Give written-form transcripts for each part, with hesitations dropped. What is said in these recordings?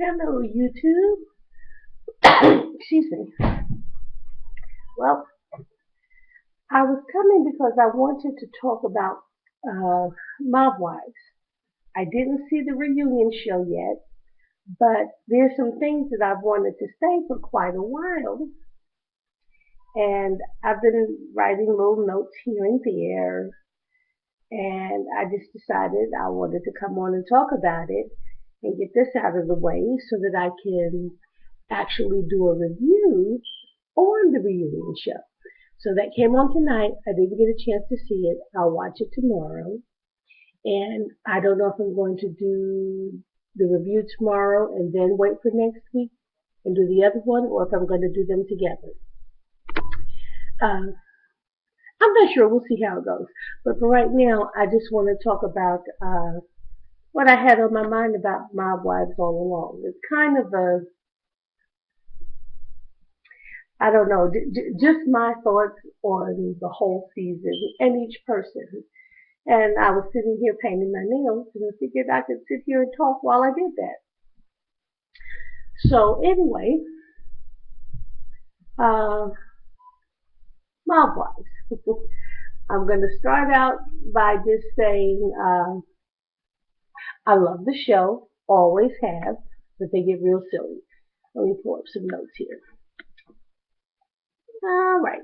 Hello, YouTube. Excuse me. Well, I was coming because I wanted to talk about Mob Wives. I didn't see the reunion show yet, but there's some things that I've wanted to say for quite a while, and I've been writing little notes here and there, and I just decided I wanted to come on and talk about it and get this out of the way so that I can actually do a review on the reunion show. So that came on tonight. I didn't get a chance to see it. I'll watch it tomorrow. And I don't know if I'm going to do the review tomorrow and then wait for next week and do the other one, or if I'm going to do them together. Um, I'm not sure. We'll see how it goes. But for right now, I just want to talk about what I had on my mind about Mob Wives all along. It's kind of a, I don't know, just my thoughts on the whole season and each person. And I was sitting here painting my nails and I figured I could sit here and talk while I did that. So anyway, uh, Mob Wives. I'm going to start out by just saying I love the show, always have, but they get real silly. Let me pull up some notes here. All right.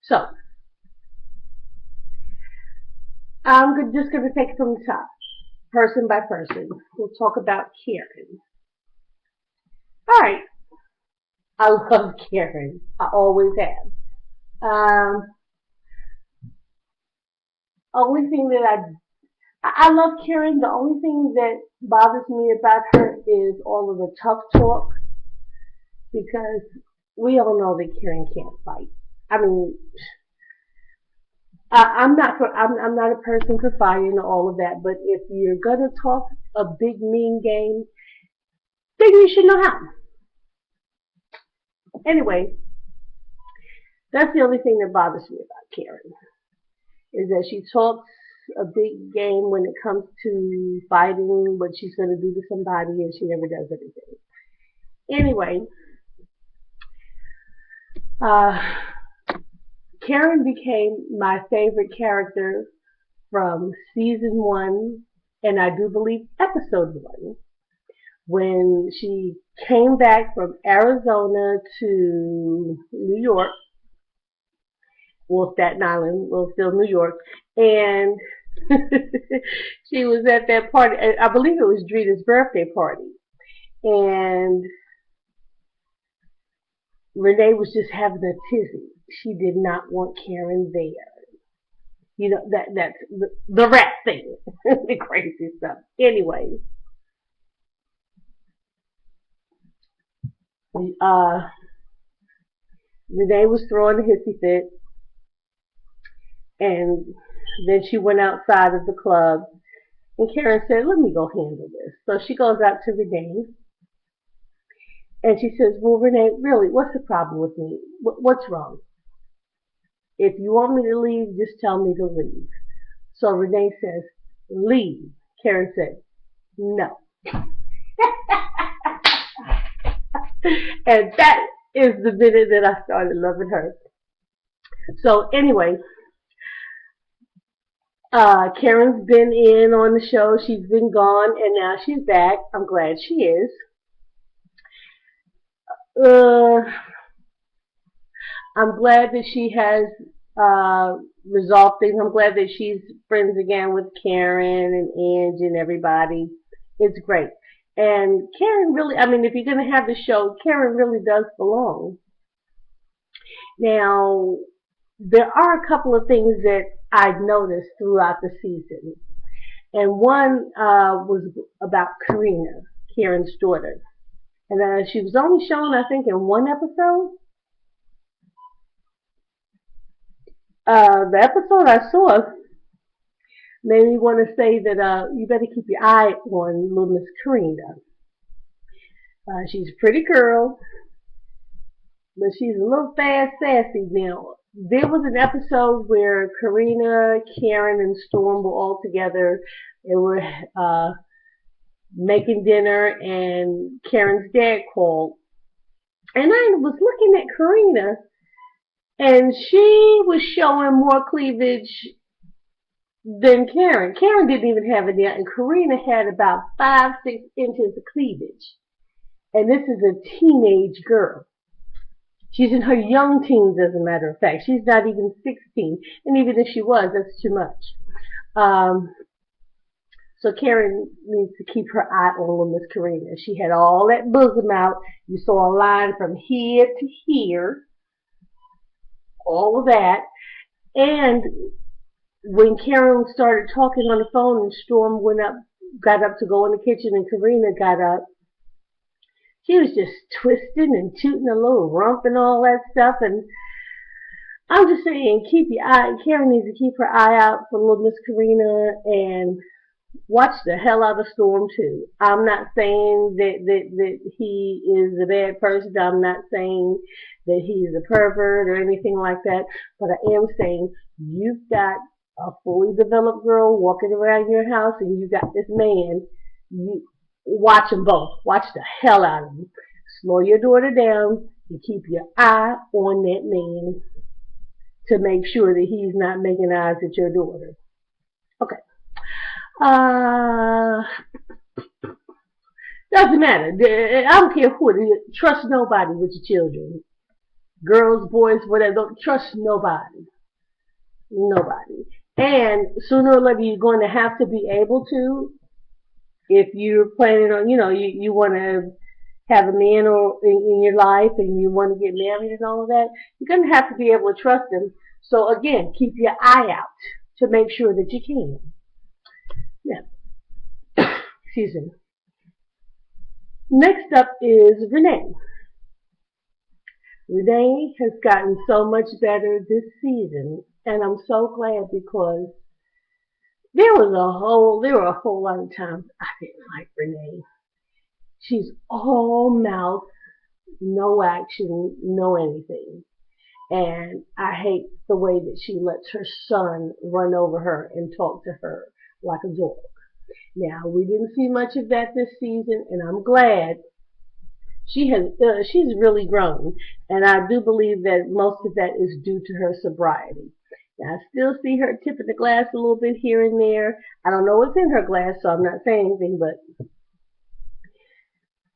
So I'm just going to take it from the top, person by person. We'll talk about Karen. All right. I love Karen. I always have. Um, only thing that I love Karen. The only thing that bothers me about her is all of the tough talk because we all know that Karen can't fight. I mean, I'm not a person for fighting or all of that. But if you're gonna talk a big mean game, then you should know how. Anyway, that's the only thing that bothers me about Karen is that she talks a big game when it comes to fighting what she's going to do to somebody and she never does anything. Anyway, uh, Karen became my favorite character from season one, and I do believe episode one, when she came back from Arizona to New York, well, Staten Island, well, still New York, and she was at that party. I believe it was Drita's birthday party, and Renee was just having a tizzy. She did not want Karen there. You know that's the rat thing, the crazy stuff. Anyway, uh, Renee was throwing a hissy fit, and then she went outside of the club, and Karen said, "Let me go handle this." So she goes out to Renee, and she says, "Well, Renee, really, what's the problem with me? What's wrong? If you want me to leave, just tell me to leave." So Renee says, "Leave." Karen said, "No." And that is the minute that I started loving her. So anyway, Karen's been in on the show. She's been gone, and now she's back. I'm glad she is. Uh, I'm glad that she has resolved things. I'm glad that she's friends again with Karen and Angie and everybody. It's great. And Karen really, I mean, if you're going to have the show, Karen really does belong. Now, there are a couple of things that I've noticed throughout the season. And one was about Karina, Karen's daughter. And she was only shown, I think, in one episode. The episode I saw made me want to say that you better keep your eye on little Miss Karina. She's a pretty girl, but she's a little fast sassy now. There was an episode where Karina, Karen, and Storm were all together. They were making dinner, and Karen's dad called. And I was looking at Karina, and she was showing more cleavage than Karen. Karen didn't even have it yet, and Karina had about 5, 6 inches of cleavage. And this is a teenage girl. She's in her young teens, as a matter of fact. She's not even 16, and even if she was, that's too much. Um, so Karen needs to keep her eye on little Miss Karina. She had all that bosom out. You saw a line from here to here, all of that. And when Karen started talking on the phone and Storm got up to go in the kitchen and Karina got up, she was just twisting and tooting a little rump and all that stuff. And I'm just saying, Karen needs to keep her eye out for little Miss Karina and watch the hell out of Storm too. I'm not saying that he is a bad person. I'm not saying that he's a pervert or anything like that. But I am saying you've got a fully developed girl walking around your house, and you got this man. You watch them both. Watch the hell out of them. Slow your daughter down and keep your eye on that man to make sure that he's not making eyes at your daughter. Okay. Uh, doesn't matter. I don't care who it is. Trust nobody with your children. Girls, boys, whatever. Don't trust nobody. Nobody. And sooner or later, you're going to have to be able to, if you're planning on, you want to have a man in your life and you want to get married and all of that, you're going to have to be able to trust him. So again, keep your eye out to make sure that you can. Now, excuse me. Next up is Renee. Renee has gotten so much better this season, and I'm so glad because there were a whole lot of times I didn't like Renee. She's all mouth, no action, no anything. And I hate the way that she lets her son run over her and talk to her like a dog. Now, we didn't see much of that this season, and I'm glad she's really grown. And I do believe that most of that is due to her sobriety. Now, I still see her tipping the glass a little bit here and there. I don't know what's in her glass, so I'm not saying anything, but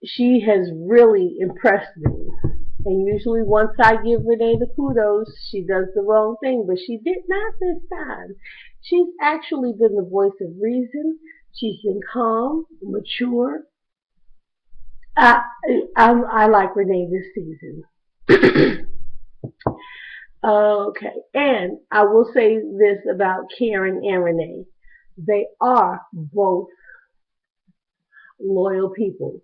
she has really impressed me. And usually once I give Renee the kudos, she does the wrong thing, but she did not this time. She's actually been the voice of reason. She's been calm, mature. I like Renee this season. Okay, and I will say this about Karen and Renee. They are both loyal people.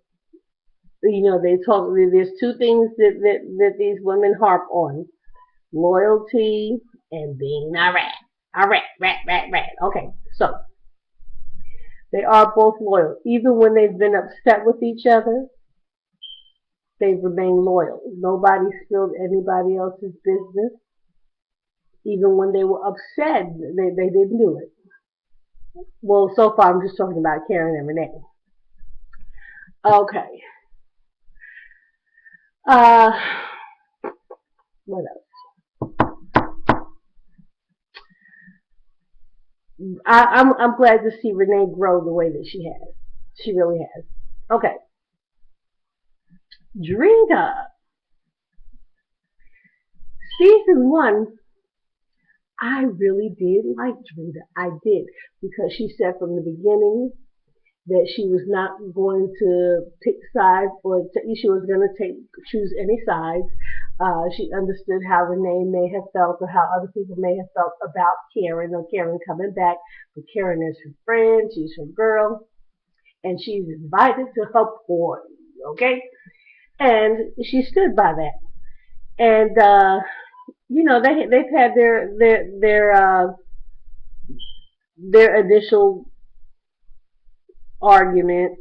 They talk, there's two things that these women harp on. Loyalty and being a rat. A rat. Okay, so they are both loyal. Even when they've been upset with each other, they've remained loyal. Nobody spilled anybody else's business. Even when they were upset, they didn't do it. Well, so far I'm just talking about Karen and Renee. Okay. What else? I'm glad to see Renee grow the way that she has. She really has. Okay. Drita. Season 1, I really did like Drita. I did. Because she said from the beginning that she was not going to pick sides or she was going to choose any sides. She understood how Renee may have felt or how other people may have felt about Karen or Karen coming back. But Karen is her friend, she's her girl, and she's invited to her party, okay? And she stood by that. And they've had their initial argument,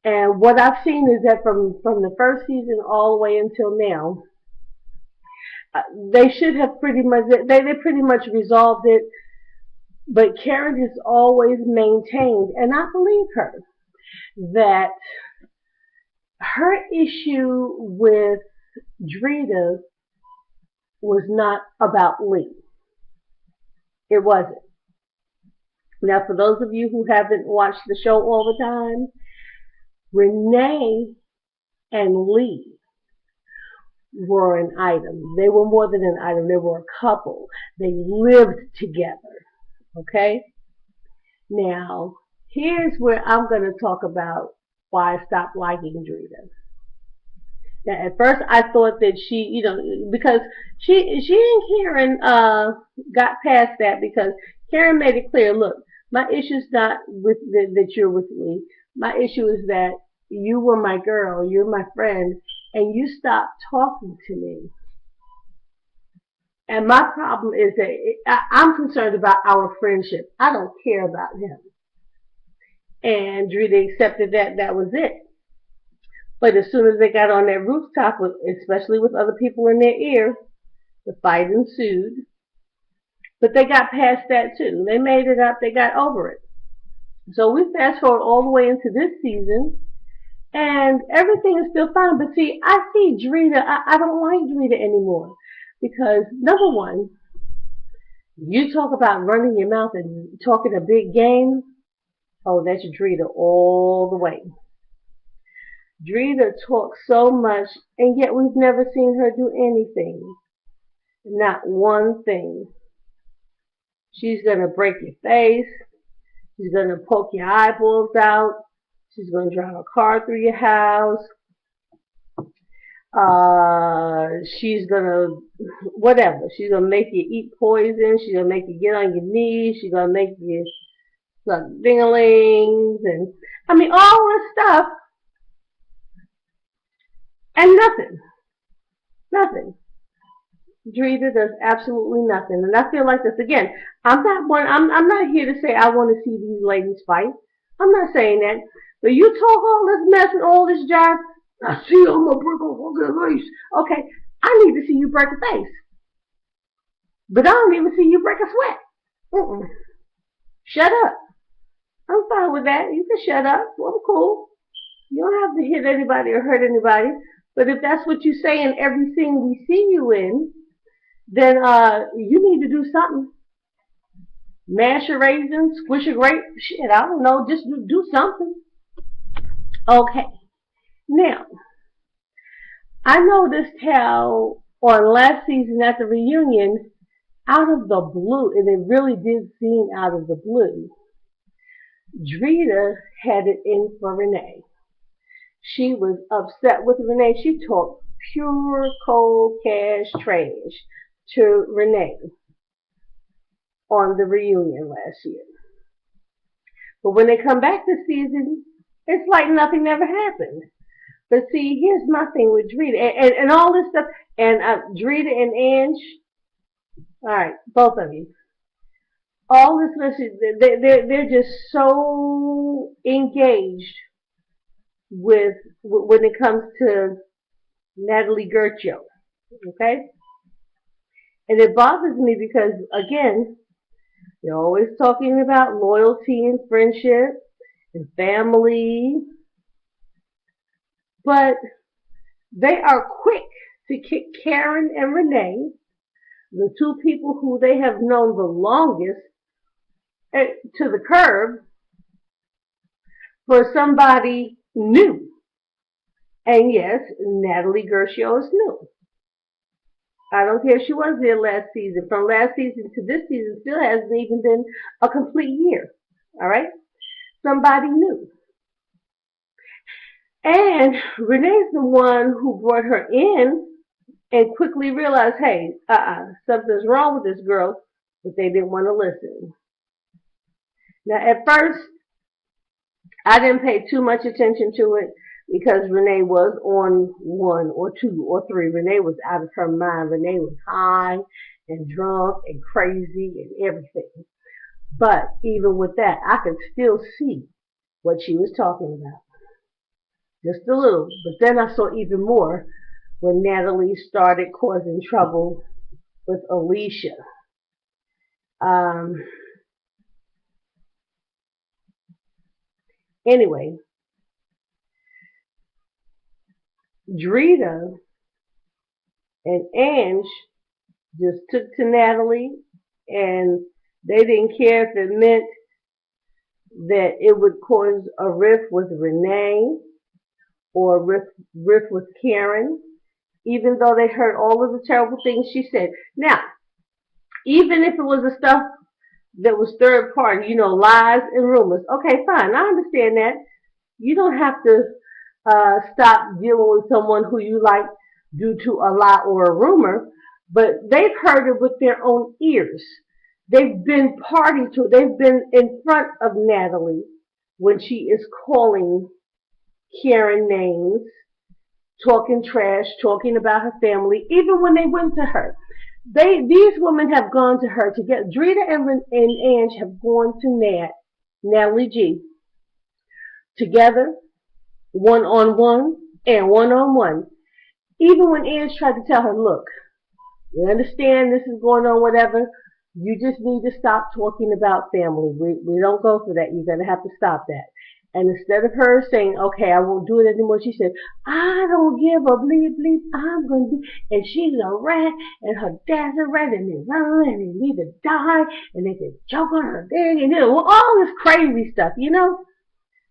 and what I've seen is that from the first season all the way until now, they should have pretty much resolved it, but Karen has always maintained, and I believe her, that her issue with Drita was not about Lee. It wasn't. Now, for those of you who haven't watched the show all the time, Renee and Lee were an item. They were more than an item. They were a couple. They lived together. Okay? Now, here's where I'm going to talk about why I stopped liking Drita. Now, at first I thought that because she and Karen got past that because Karen made it clear, look, my issue's not with that you're with me. My issue is that you were my girl, you're my friend, and you stopped talking to me. And my problem is that I'm concerned about our friendship. I don't care about him. And Drita accepted that that was it. But as soon as they got on that rooftop, especially with other people in their ear, the fight ensued. But they got past that too. They made it up. They got over it. So we fast forward all the way into this season, and everything is still fine. But see, I see Drita. I don't like Drita anymore because number one, you talk about running your mouth and talking a big game. Oh, that's Drita all the way. Drita talks so much, and yet we've never seen her do anything. Not one thing. She's going to break your face. She's going to poke your eyeballs out. She's going to drive a car through your house. She's going to, whatever. She's going to make you eat poison. She's going to make you get on your knees. She's going to make you suck dinglings. And, I mean, all this stuff. And nothing. Nothing. Drita does absolutely nothing, and I feel like this again. I'm not here to say I want to see these ladies fight. I'm not saying that. But you talk all this mess and all this jive. I see I'm gonna break a fucking face. Okay, I need to see you break a face, but I don't even see you break a sweat. Mm-mm. Shut up. I'm fine with that. You can shut up. Well, I'm cool. You don't have to hit anybody or hurt anybody. But if that's what you say in everything we see you in, then you need to do something. Mash a raisin, squish a grape, shit, I don't know, just do something. Okay. Now, I noticed how on last season at the reunion, out of the blue, and it really did seem out of the blue, Drita had it in for Renee. She was upset with Renee. She talked pure cold cash trash to Renee on the reunion last year. But when they come back this season, it's like nothing ever happened. But see, here's my thing with Drita and all this stuff, and Drita and Ange, all right, both of you. All this, they're just so engaged with when it comes to Natalie Gertio, okay? And it bothers me because, again, they're always talking about loyalty and friendship and family, but they are quick to kick Karen and Renee, the two people who they have known the longest, to the curb for somebody new. And yes, Natalie Gertio is new. I don't care if she was there last season. From last season to this season still hasn't even been a complete year. All right? Somebody new. And Renee's the one who brought her in and quickly realized, hey, something's wrong with this girl, but they didn't want to listen. Now, at first, I didn't pay too much attention to it because Renee was on 1 or 2 or 3. Renee was out of her mind. Renee was high and drunk and crazy and everything. But even with that, I could still see what she was talking about. Just a little. But then I saw even more when Natalie started causing trouble with Alicia. Anyway, Drita and Ange just took to Natalie, and they didn't care if it meant that it would cause a rift with Renee or a rift with Karen, even though they heard all of the terrible things she said. Now, even if it was the stuff that was third party, lies and rumors, okay, fine, I understand that. You don't have to stop dealing with someone who you like due to a lie or a rumor, but they've heard it with their own ears. They've been party to it. They've been in front of Natalie when she is calling Karen names, talking trash, talking about her family, even when they went to her. These women have gone to her to get Drita and Ange have gone to Natalie G together, one on one and one on one. Even when Ange tried to tell her, look, we understand this is going on, whatever. You just need to stop talking about family. We don't go for that. You're going to have to stop that. And instead of her saying, okay, I won't do it anymore, she said, I don't give a bleep bleep, I'm going to do, and she's a rat, and her dad's a rat, and they run, and they need to die, and they can choke on her thing, and all this crazy stuff,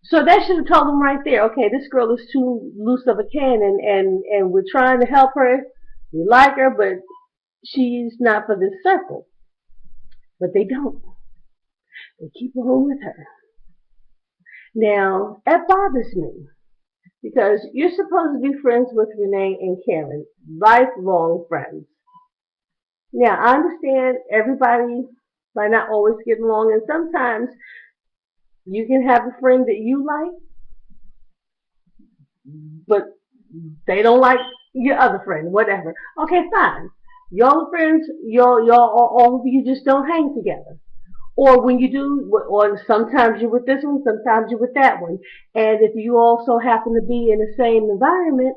So that should have told them right there, okay, this girl is too loose of a cannon, and we're trying to help her. We like her, but she's not for this circle. But they don't. They keep on with her. Now, that bothers me because you're supposed to be friends with Renee and Karen, lifelong friends. Now, I understand everybody might not always get along, and sometimes you can have a friend that you like, but they don't like your other friend, whatever. Okay, fine. Y'all are friends, all of you just don't hang together. Or when you do, or sometimes you're with this one, sometimes you're with that one. And if you also happen to be in the same environment,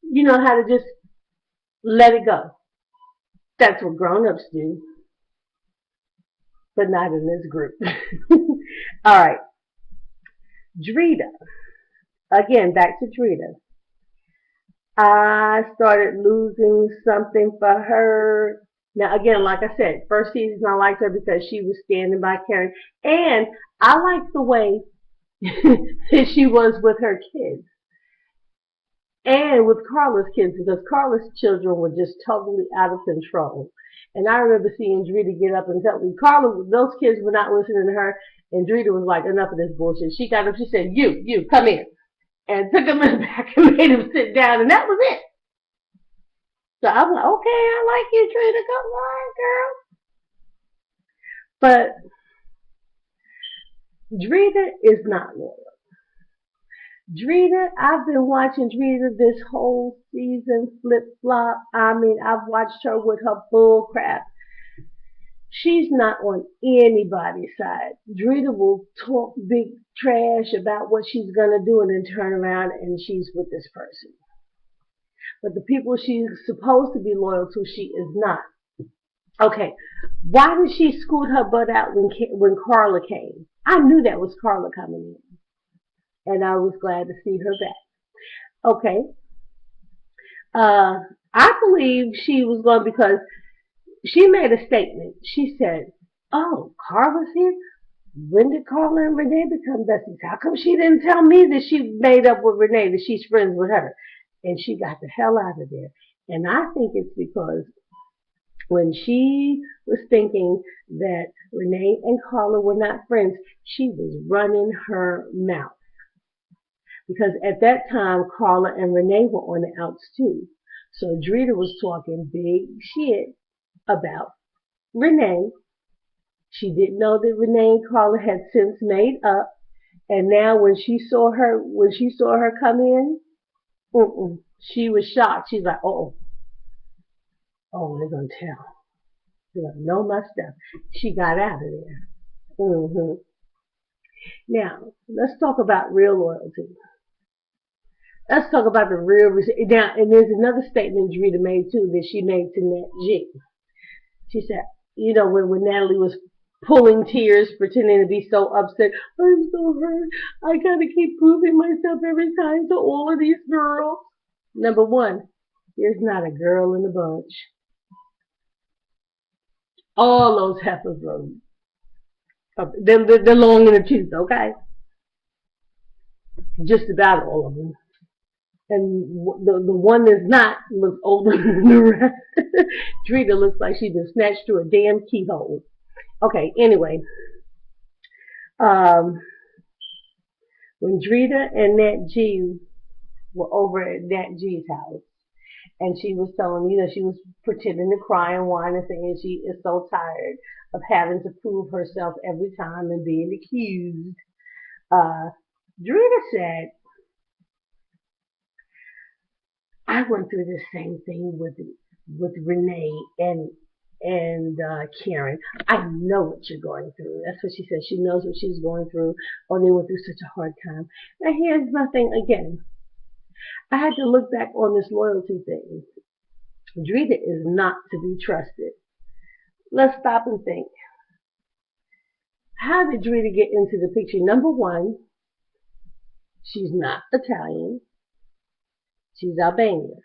you know how to just let it go. That's what grown-ups do, but not in this group. All right, Drita. Again, back to Drita. I started losing something for her. Now, again, like I said, first season I liked her because she was standing by Karen. And I liked the way that she was with her kids. And with Carla's kids, because Carla's children were just totally out of control. And I remember seeing Drita get up and tell me, Carla, those kids were not listening to her. And Drita was like, enough of this bullshit. She got up, she said, you, come in. And took him in the back and made him sit down. And that was it. So I'm like, okay, I like you, Drita. Come on, girl. But Drita is not loyal. Drita, I've been watching Drita this whole season flip flop. I mean, I've watched her with her bull crap. She's not on anybody's side. Drita will talk big trash about what she's going to do and then turn around and she's with this person. But the people she's supposed to be loyal to, she is not. Okay, why did she scoot her butt out when Carla came? I knew that was Carla coming in, and I was glad to see her back. Okay, I believe she was going because she made a statement. She said, "Oh, Carla's here. When did Carla and Renee become besties? How come she didn't tell me that she made up with Renee, that she's friends with her?" And she got the hell out of there. And I think it's because when she was thinking that Renee and Carla were not friends, she was running her mouth. Because at that time, Carla and Renee were on the outs too. So Drita was talking big shit about Renee. She didn't know that Renee and Carla had since made up. And now when she saw her come in, she was shocked. She's like, oh, they're going to tell. They're going to know my stuff. She got out of there. Now, let's talk about real loyalty. Let's talk about the real. Now, and there's another statement Drita made too that she made to Nat G. She said, when Natalie was pulling tears, pretending to be so upset, I'm so hurt. I got to keep proving myself every time to all of these girls. Number one, there's not a girl in the bunch. All those heifers are, they're long in the tooth, okay? Just about all of them. And the one that's not looks older than the rest. Drita looks like she's been snatched through a damn keyhole. Okay, anyway. Um, when Drita and Nat G were over at Nat G's house, and she was telling, she was pretending to cry and whine and saying she is so tired of having to prove herself every time and being accused. Drita said, I went through the same thing with Renee and Karen. I know what you're going through. That's what she said. She knows what she's going through. Oh, they went through such a hard time. Now here's my thing again. I had to look back on this loyalty thing. Drita is not to be trusted. Let's stop and think. How did Drita get into the picture? Number one, she's not Italian. She's Albanian.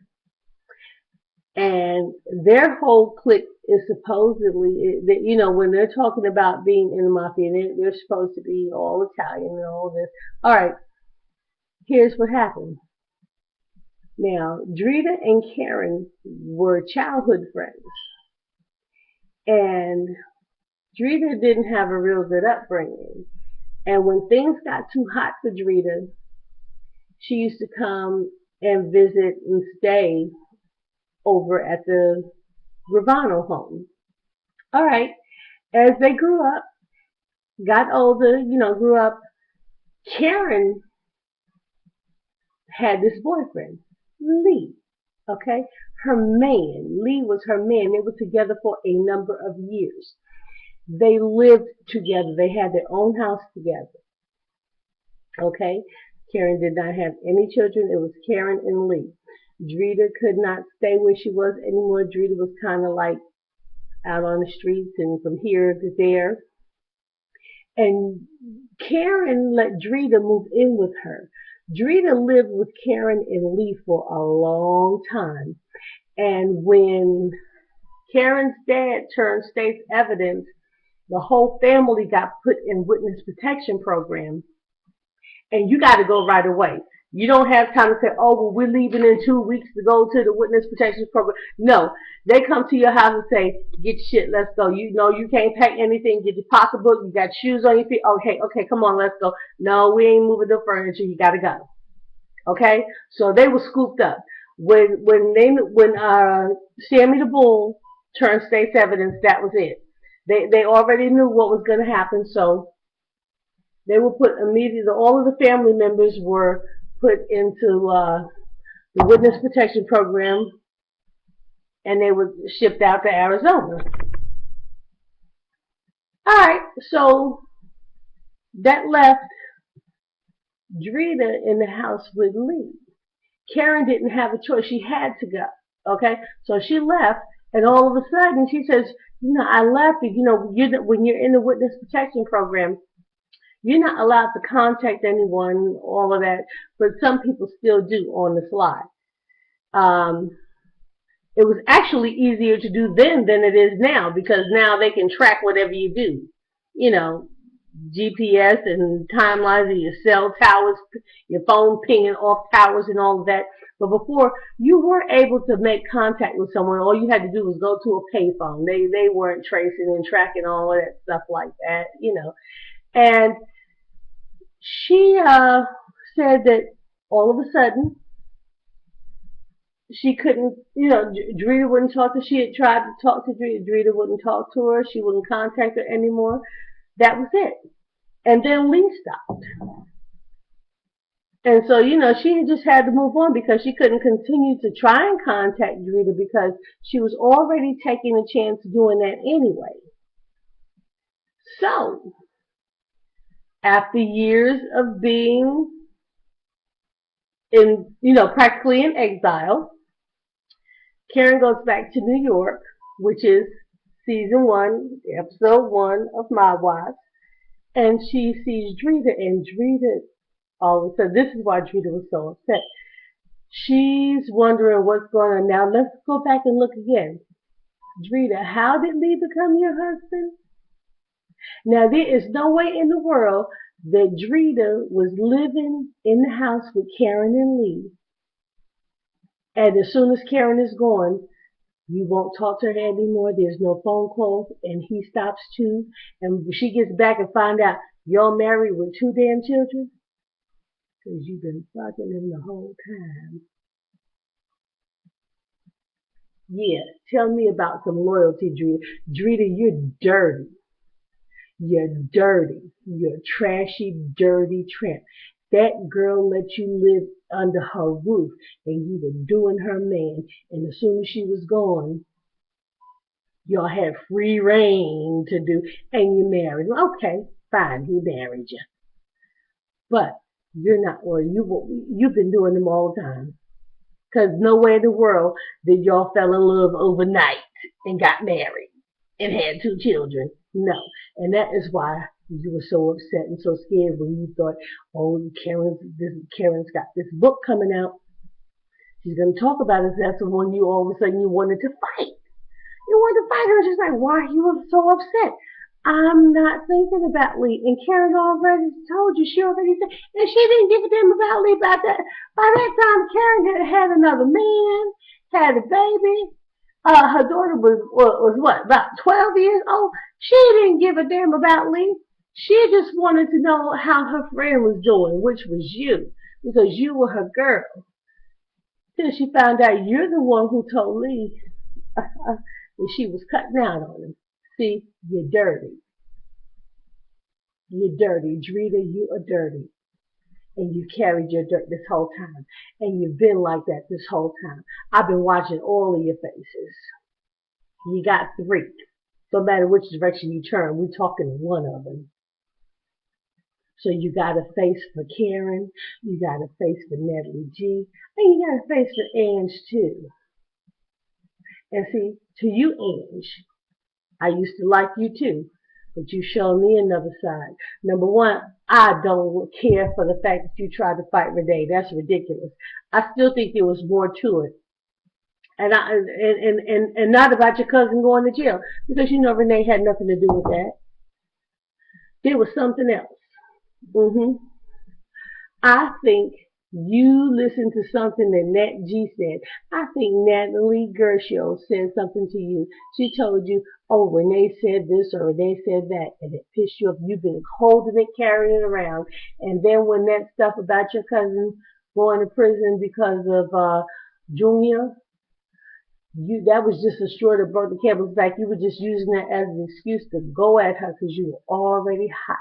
And their whole clique is supposedly, when they're talking about being in the mafia, they're supposed to be all Italian and all this. All right, here's what happened. Now, Drita and Karen were childhood friends. And Drita didn't have a real good upbringing. And when things got too hot for Drita, she used to come and visit and stay over at the Gravano home. All right. As they grew up, got older, grew up, Karen had this boyfriend, Lee. Okay? Her man. Lee was her man. They were together for a number of years. They lived together. They had their own house together. Okay? Karen did not have any children. It was Karen and Lee. Drita could not stay where she was anymore. Drita was kind of like out on the streets and from here to there. And Karen let Drita move in with her. Drita lived with Karen and Lee for a long time. And when Karen's dad turned state's evidence, the whole family got put in witness protection program. And you got to go right away. You don't have time to say, oh, well, we're leaving in 2 weeks to go to the witness protection program. No, they come to your house and say, get your shit, let's go. You know you can't pack anything, get your pocketbook, you got shoes on your feet. Okay, come on, let's go. No, we ain't moving the furniture, you got to go. Okay, so they were scooped up. When Sammy the Bull turned state's evidence, that was it. They already knew what was going to happen, so they were put immediately. All of the family members were put into the witness protection program, and they were shipped out to Arizona. All right, so that left Drita in the house with Lee. Karen didn't have a choice; she had to go. Okay, so she left, and all of a sudden she says, I left. When you're in the witness protection program, you're not allowed to contact anyone, all of that, but some people still do on the sly. It was actually easier to do then than it is now, because now they can track whatever you do. GPS and timelines of your cell towers, your phone pinging off towers and all of that. But before, you were able to make contact with someone. All you had to do was go to a payphone. They weren't tracing and tracking all of that stuff like that, And she said that all of a sudden she couldn't, Drita wouldn't talk to her. She had tried to talk to Drita. Drita wouldn't talk to her. She wouldn't contact her anymore. That was it. And then Lee stopped. And so, she just had to move on because she couldn't continue to try and contact Drita because she was already taking a chance doing that anyway. So, after years of being practically in exile, Karen goes back to New York, which is season 1, episode 1 of My Wives, and she sees Drita, and Drita, all of a sudden, this is why Drita was so upset. She's wondering what's going on. Now let's go back and look again. Drita, how did Lee become your husband? Now there is no way in the world that Drita was living in the house with Karen and Lee. And as soon as Karen is gone, you won't talk to her anymore. There's no phone calls, and he stops too. And she gets back and find out you're married with two damn children because you've been fucking him the whole time. Yeah, tell me about some loyalty, Drita. Drita, you're dirty. You're dirty. You're a trashy, dirty tramp. That girl let you live under her roof, and you were doing her man. And as soon as she was gone, y'all had free reign to do, and you married him. Okay, fine, he married you. But you're not, or you've been doing them all the time. Because nowhere in the world did y'all fell in love overnight and got married and had two children. No. And that is why you were so upset and so scared when you thought, oh, Karen's got this book coming out. She's going to talk about it. That's the one you all of a sudden you wanted to fight. You wanted to fight her. She's like, why are you so upset? I'm not thinking about Lee. And Karen already told you. She already said, and she didn't give a damn about Lee about that. By that time, Karen had another man, had a baby. Her daughter was what, about 12 years old? She didn't give a damn about Lee. She just wanted to know how her friend was doing, which was you, because you were her girl. Till she found out you're the one who told Lee that she was cutting out on him. See, you're dirty. You're dirty. Drita, you are dirty. And you carried your dirt this whole time. And you've been like that this whole time. I've been watching all of your faces. You got three. No matter which direction you turn, we're talking one of them. So you got a face for Karen, you got a face for Natalie G, and you got a face for Ange too. And see, to you, Ange, I used to like you too, but you showed me another side. Number one, I don't care for the fact that you tried to fight Renee. That's ridiculous. I still think there was more to it. And not about your cousin going to jail, because you know Renee had nothing to do with that. There was something else. I think you listened to something that Nat G said. I think Natalie Gershel said something to you. She told you, oh, Renee said this or Renee said that, and it pissed you off. You've been holding it, carrying it around. And then when that stuff about your cousin going to prison because of Junior, that was just a straw that broke the camel's back. You were just using that as an excuse to go at her because you were already hot.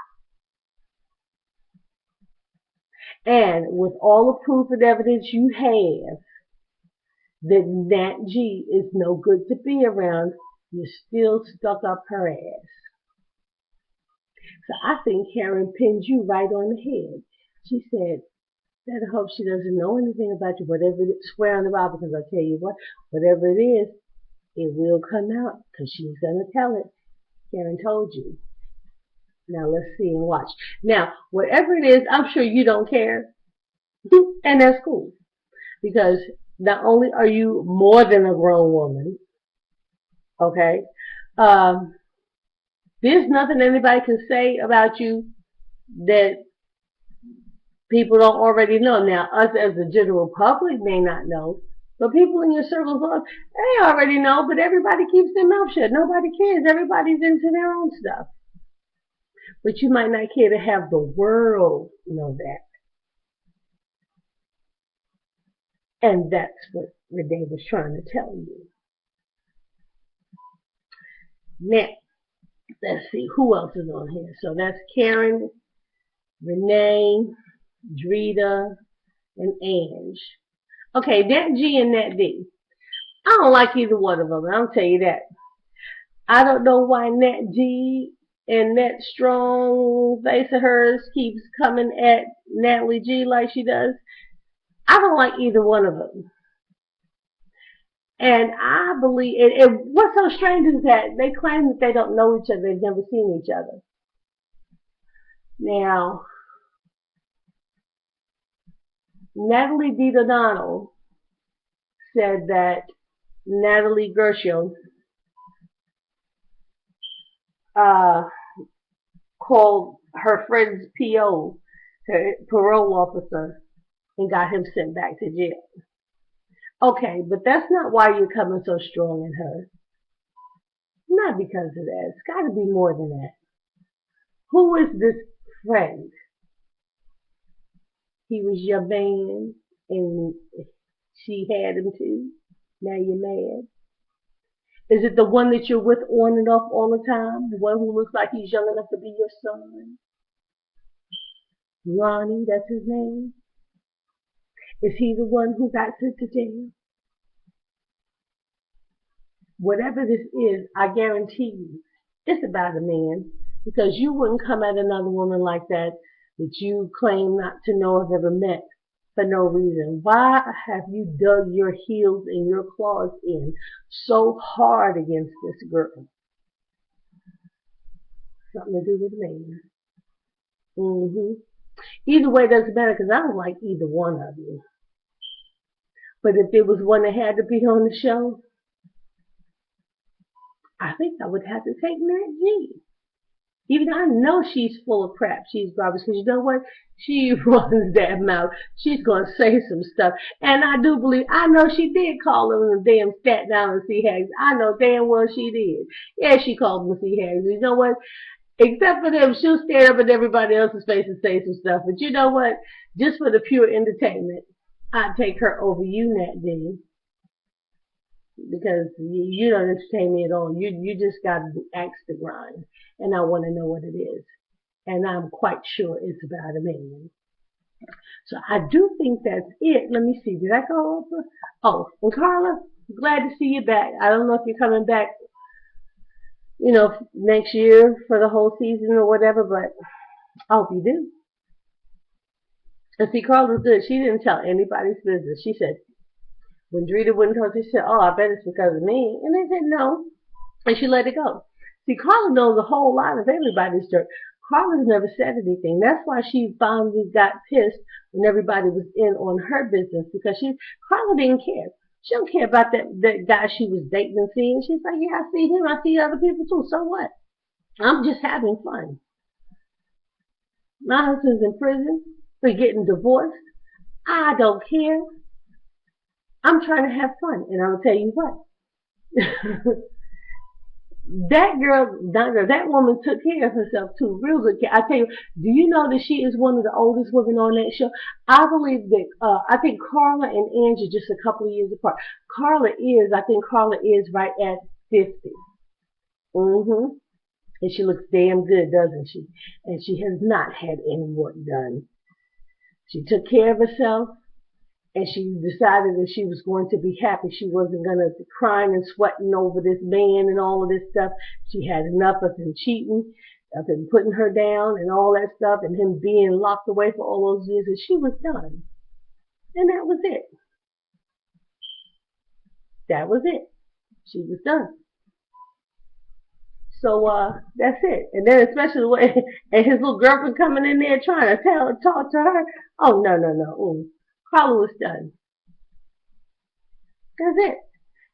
And with all the proof and evidence you have that Nat G is no good to be around, you're still stuck up her ass. So I think Karen pinned you right on the head. She said, better hope she doesn't know anything about you, whatever it is, swear on the Bible, because I'll tell you what, whatever it is, it will come out, because she's going to tell it. Karen told you. Now let's see and watch. Now, whatever it is, I'm sure you don't care. And that's cool. Because not only are you more than a grown woman, okay, there's nothing anybody can say about you that people don't already know. Now, us as the general public may not know, but people in your circles, they already know, but everybody keeps their mouth shut. Nobody cares. Everybody's into their own stuff. But you might not care to have the world know that. And that's what Renee was trying to tell you. Now, let's see, who else is on here? So that's Karen, Renee, Drita, and Ange. Okay, Nat G and Nat D. I don't like either one of them, I'll tell you that. I don't know why Nat G and that strong face of hers keeps coming at Natalie G like she does. I don't like either one of them. And I believe, and what's so strange is that they claim that they don't know each other, they've never seen each other. Now, Natalie D. Donald said that Natalie Gershel uh, called her friend's PO, her parole officer, and got him sent back to jail. Okay, but that's not why you're coming so strong at her. Not because of that. It's got to be more than that. Who is this friend? He was your man, and she had him too. Now you're mad. Is it the one that you're with on and off all the time? The one who looks like he's young enough to be your son? Ronnie, that's his name. Is he the one who got sent to jail? Whatever this is, I guarantee you, it's about a man. Because you wouldn't come at another woman like that you claim not to know or have ever met for no reason. Why have you dug your heels and your claws in so hard against this girl? Something to do with man. Either way, it doesn't matter because I don't like either one of you. But if there was one that had to be on the show, I think I would have to take Nat G. Even though I know she's full of crap, she's garbage, because you know what? She runs that mouth. She's going to say some stuff. And I do believe, I know she did call them the damn Staten Island Sea Hags. I know damn well she did. Yeah, she called them Sea Hags. You know what? Except for them, she'll stand up in everybody else's face and say some stuff. But you know what? Just for the pure entertainment, I'd take her over you, Nat G. Because you don't entertain me at all. You just got the axe to grind. And I want to know what it is. And I'm quite sure it's about a man. So I do think that's it. Let me see. Did I go over? Oh, and Carla, glad to see you back. I don't know if you're coming back, next year for the whole season or whatever, but I hope you do. And see, Carla's good. She didn't tell anybody's business. She said, when Drita wouldn't tell her, she said, oh, I bet it's because of me. And they said no. And she let it go. See, Carla knows a whole lot of everybody's dirt. Carla's never said anything. That's why she finally got pissed when everybody was in on her business, because Carla didn't care. She don't care about that guy she was dating and seeing. She's like, yeah, I see him. I see other people too. So what? I'm just having fun. My husband's in prison for getting divorced. I don't care. I'm trying to have fun. And I'll tell you what. That woman took care of herself too, real good care. I tell you, do you know that she is one of the oldest women on that show? I believe that, I think Carla and Angie just a couple of years apart. I think Carla is right at 50. And she looks damn good, doesn't she? And she has not had any work done. She took care of herself. And she decided that she was going to be happy. She wasn't going to be crying and sweating over this man and all of this stuff. She had enough of him cheating, of him putting her down and all that stuff, and him being locked away for all those years. And she was done. And that was it. That was it. She was done. So that's it. And then especially when and his little girlfriend coming in there trying to talk to her. Oh no. Carla was done. That's it.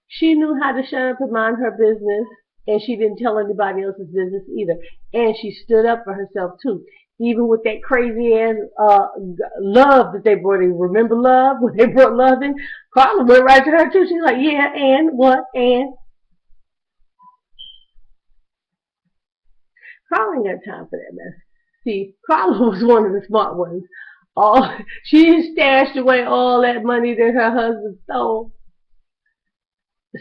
She knew how to shut up and mind her business, and she didn't tell anybody else's business either. And she stood up for herself too. Even with that crazy ass Love that they brought in. Remember Love? When they brought Love in? Carla went right to her too. She's like, yeah, and what? And Carla ain't got time for that mess. See, Carla was one of the smart ones. She stashed away all that money that her husband stole.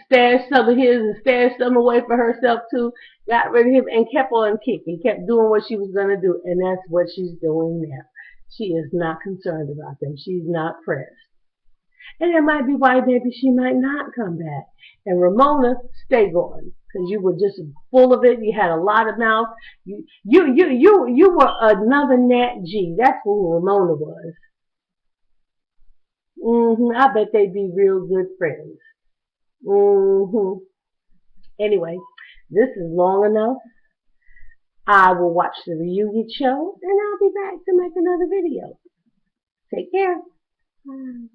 Stashed some of his and stashed some away for herself too. Got rid of him and kept on kicking. Kept doing what she was going to do. And that's what she's doing now. She is not concerned about them. She's not pressed. And that might be why maybe she might not come back. And Ramona, stay going. Because you were just full of it. You had a lot of mouth. You were another Nat G. That's who Ramona was. I bet they'd be real good friends. Anyway, this is long enough. I will watch the reunion show and I'll be back to make another video. Take care. Bye.